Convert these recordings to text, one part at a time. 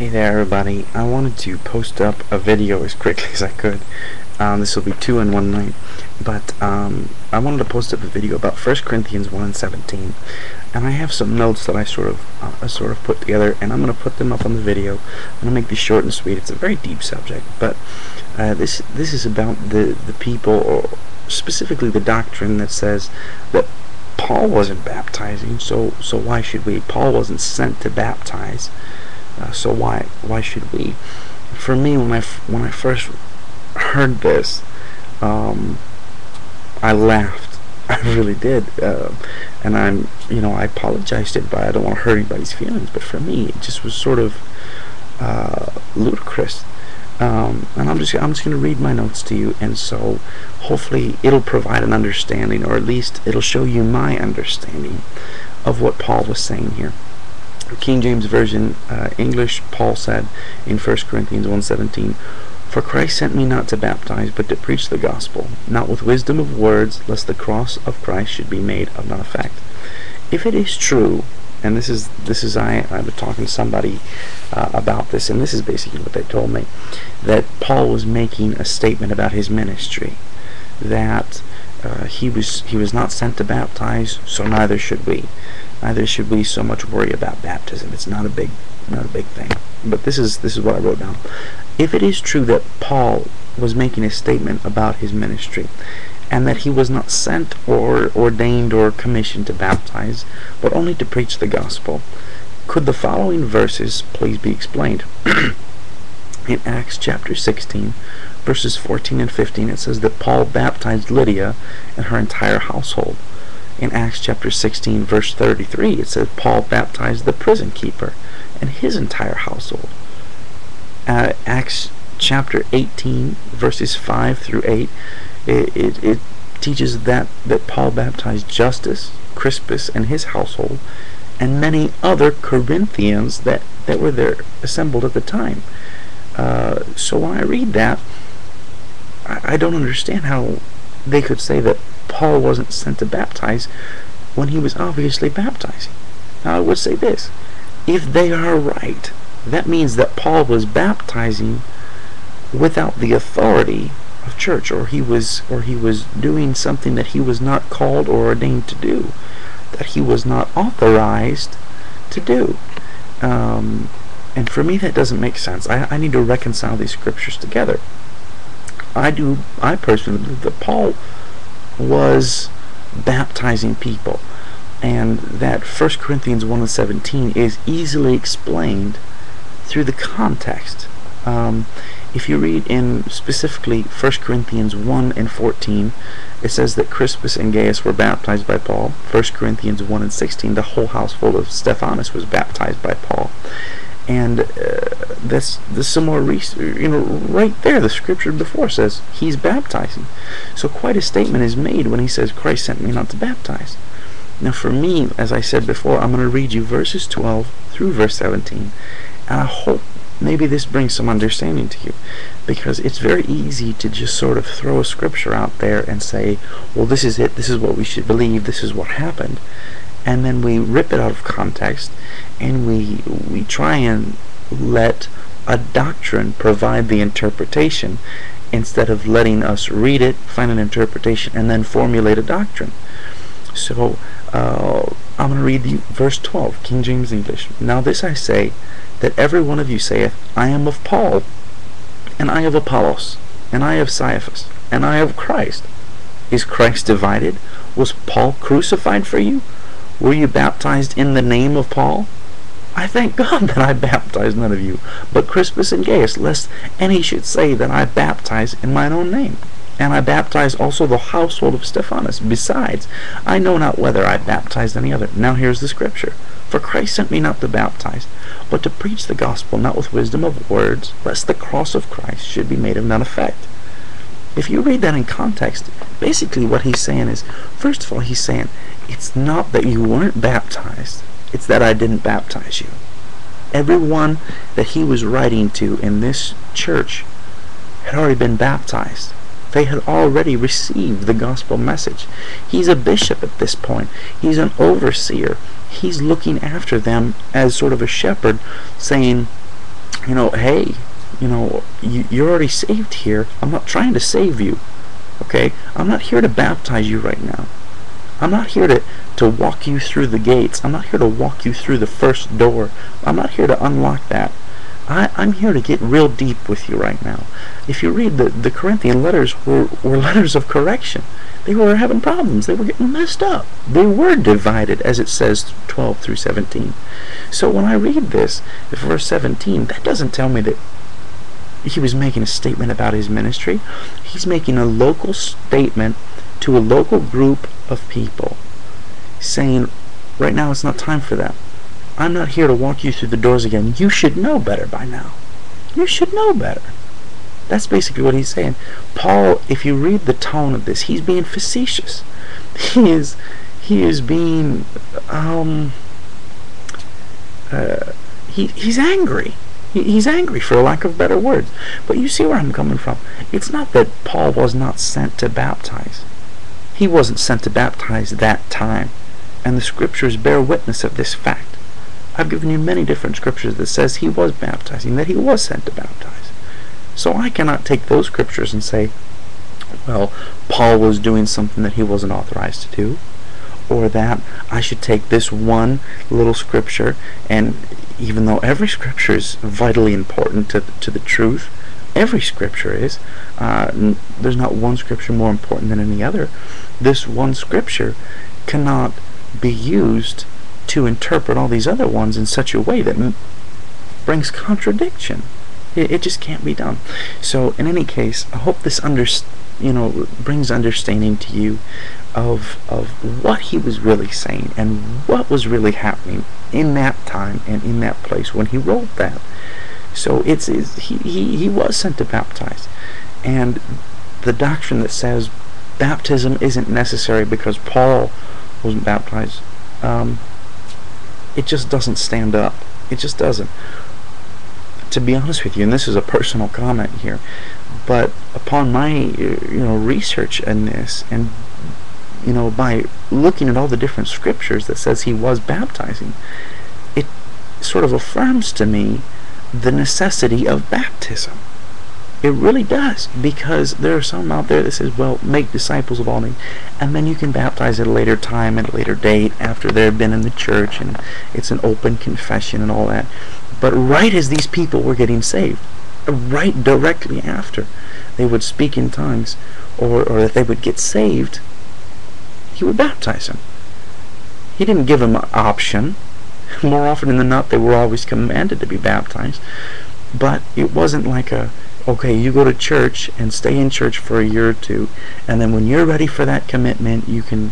Hey there everybody, I wanted to post up a video as quickly as I could. This will be 2 in one night, but I wanted to post up a video about 1 Corinthians 1 and 17, and I have some notes that I sort of put together, and I'm going to put them up on the video. I'm going to make these short and sweet. It's a very deep subject, but this is about the people, or specifically the doctrine that says that Paul wasn't baptizing, so why should we? Paul wasn't sent to baptize. So why should we? For me, when I first heard this, I laughed. I really did, and I apologized to everybody. I don't want to hurt anybody's feelings, but for me, it just was sort of ludicrous. And I'm just going to read my notes to you, and so hopefully it'll provide an understanding, or at least it'll show you my understanding of what Paul was saying here. King James Version, English, Paul said in 1 Corinthians 1:17, "For Christ sent me not to baptize, but to preach the gospel, not with wisdom of words, lest the cross of Christ should be made of none effect." If it is true, and this is I was talking to somebody about this, and this is basically what they told me, that Paul was making a statement about his ministry, that he was not sent to baptize, so neither should we. Neither should we so much worry about baptism. It's not a big thing. But this is what I wrote down. If it is true that Paul was making a statement about his ministry, and that he was not sent or ordained or commissioned to baptize, but only to preach the gospel, could the following verses please be explained? In Acts chapter 16, verses 14 and 15, it says that Paul baptized Lydia and her entire household. In Acts chapter 16, verse 33, it says Paul baptized the prison keeper and his entire household. Acts chapter 18, verses 5 through 8, it teaches that Paul baptized Justus, Crispus, and his household, and many other Corinthians that were there assembled at the time. So when I read that, I don't understand how they could say that Paul wasn't sent to baptize when he was obviously baptizing. Now I would say this: if they are right, that means that Paul was baptizing without the authority of church, or he was doing something that he was not called or ordained to do, that he was not authorized to do. And for me, that doesn't make sense. I need to reconcile these scriptures together. I personally believe that Paul was baptizing people, and that 1 Corinthians 1 and 17 is easily explained through the context. If you read in specifically 1 Corinthians 1 and 14, it says that Crispus and Gaius were baptized by Paul. 1 Corinthians 1 and 16, the whole household of Stephanas was baptized by Paul. And there's some more right there, the scripture before says he's baptizing. So quite a statement is made when he says Christ sent me not to baptize. Now for me, as I said before, I'm going to read you verses 12 through verse 17, and I hope maybe this brings some understanding to you, because it's very easy to just sort of throw a scripture out there and say, well, this is it, this is what we should believe, this is what happened. And then we rip it out of context, and we try and let a doctrine provide the interpretation, instead of letting us read it, find an interpretation, and then formulate a doctrine. So I'm going to read verse 12, King James English. "Now this I say, that every one of you saith, I am of Paul, and I of Apollos, and I of Cephas, and I of Christ. Is Christ divided? Was Paul crucified for you? Were you baptized in the name of Paul? I thank God that I baptized none of you, but Crispus and Gaius, lest any should say that I baptize in mine own name. And I baptize also the household of Stephanas. Besides, I know not whether I baptized any other." Now here's the scripture. "For Christ sent me not to baptize, but to preach the gospel, not with wisdom of words, lest the cross of Christ should be made of none effect." If you read that in context, basically what he's saying is, first of all, he's saying, it's not that you weren't baptized, it's that I didn't baptize you. Everyone that he was writing to in this church had already been baptized. They had already received the gospel message. He's a bishop at this point. He's an overseer. He's looking after them as sort of a shepherd, saying, hey, you're already saved here. I'm not trying to save you. Okay? I'm not here to baptize you right now. I'm not here to walk you through the gates. I'm not here to walk you through the first door. I'm not here to unlock that. I'm here to get real deep with you right now. If you read the Corinthian letters were letters of correction. They were having problems. They were getting messed up. They were divided, as it says 12 through 17. So when I read this, verse 17, that doesn't tell me that he was making a statement about his ministry. He's making a local statement to a local group of people, saying, right now it's not time for that. I'm not here to walk you through the doors again. You should know better by now. You should know better. That's basically what he's saying. Paul, if you read the tone of this, he's being facetious. He is being he's angry. He's angry, for lack of better words. But you see where I'm coming from. It's not that Paul was not sent to baptize. He wasn't sent to baptize that time. And the scriptures bear witness of this fact. I've given you many different scriptures that says he was baptizing, that he was sent to baptize. So I cannot take those scriptures and say, well, Paul was doing something that he wasn't authorized to do, or that I should take this one little scripture, and even though every scripture is vitally important to the truth, every scripture is, there's not one scripture more important than any other, this one scripture cannot be used to interpret all these other ones in such a way that brings contradiction. It just can't be done. So in any case, I hope this brings understanding to you of what he was really saying and what was really happening in that time and in that place when he wrote that. So he was sent to baptize, and the doctrine that says baptism isn't necessary because Paul wasn't baptized, it just doesn't stand up. It just doesn't. To be honest with you, and this is a personal comment here, but upon my research in this, and by looking at all the different scriptures that says he was baptizing, it sort of affirms to me the necessity of baptism. It really does, because there are some out there that says, well, make disciples of all nations, and then you can baptize at a later time, at a later date, after they've been in the church, and it's an open confession and all that. But right as these people were getting saved, right directly after they would speak in tongues, or that they would get saved, he would baptize them. He didn't give them an option. More often than not, they were always commanded to be baptized. But it wasn't like okay, you go to church and stay in church for a year or two, and then when you're ready for that commitment, you can...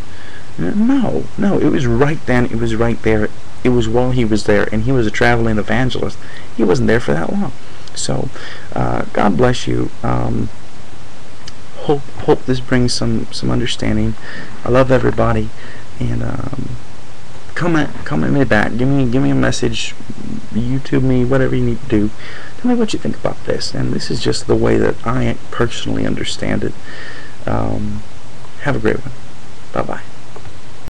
No, it was right then, it was right there. It was while he was there, and he was a traveling evangelist. He wasn't there for that long. So, God bless you. Hope this brings some understanding. I love everybody, and comment me back. Give me a message. YouTube me, whatever you need to do. Tell me what you think about this. And this is just the way that I personally understand it. Have a great one. Bye bye.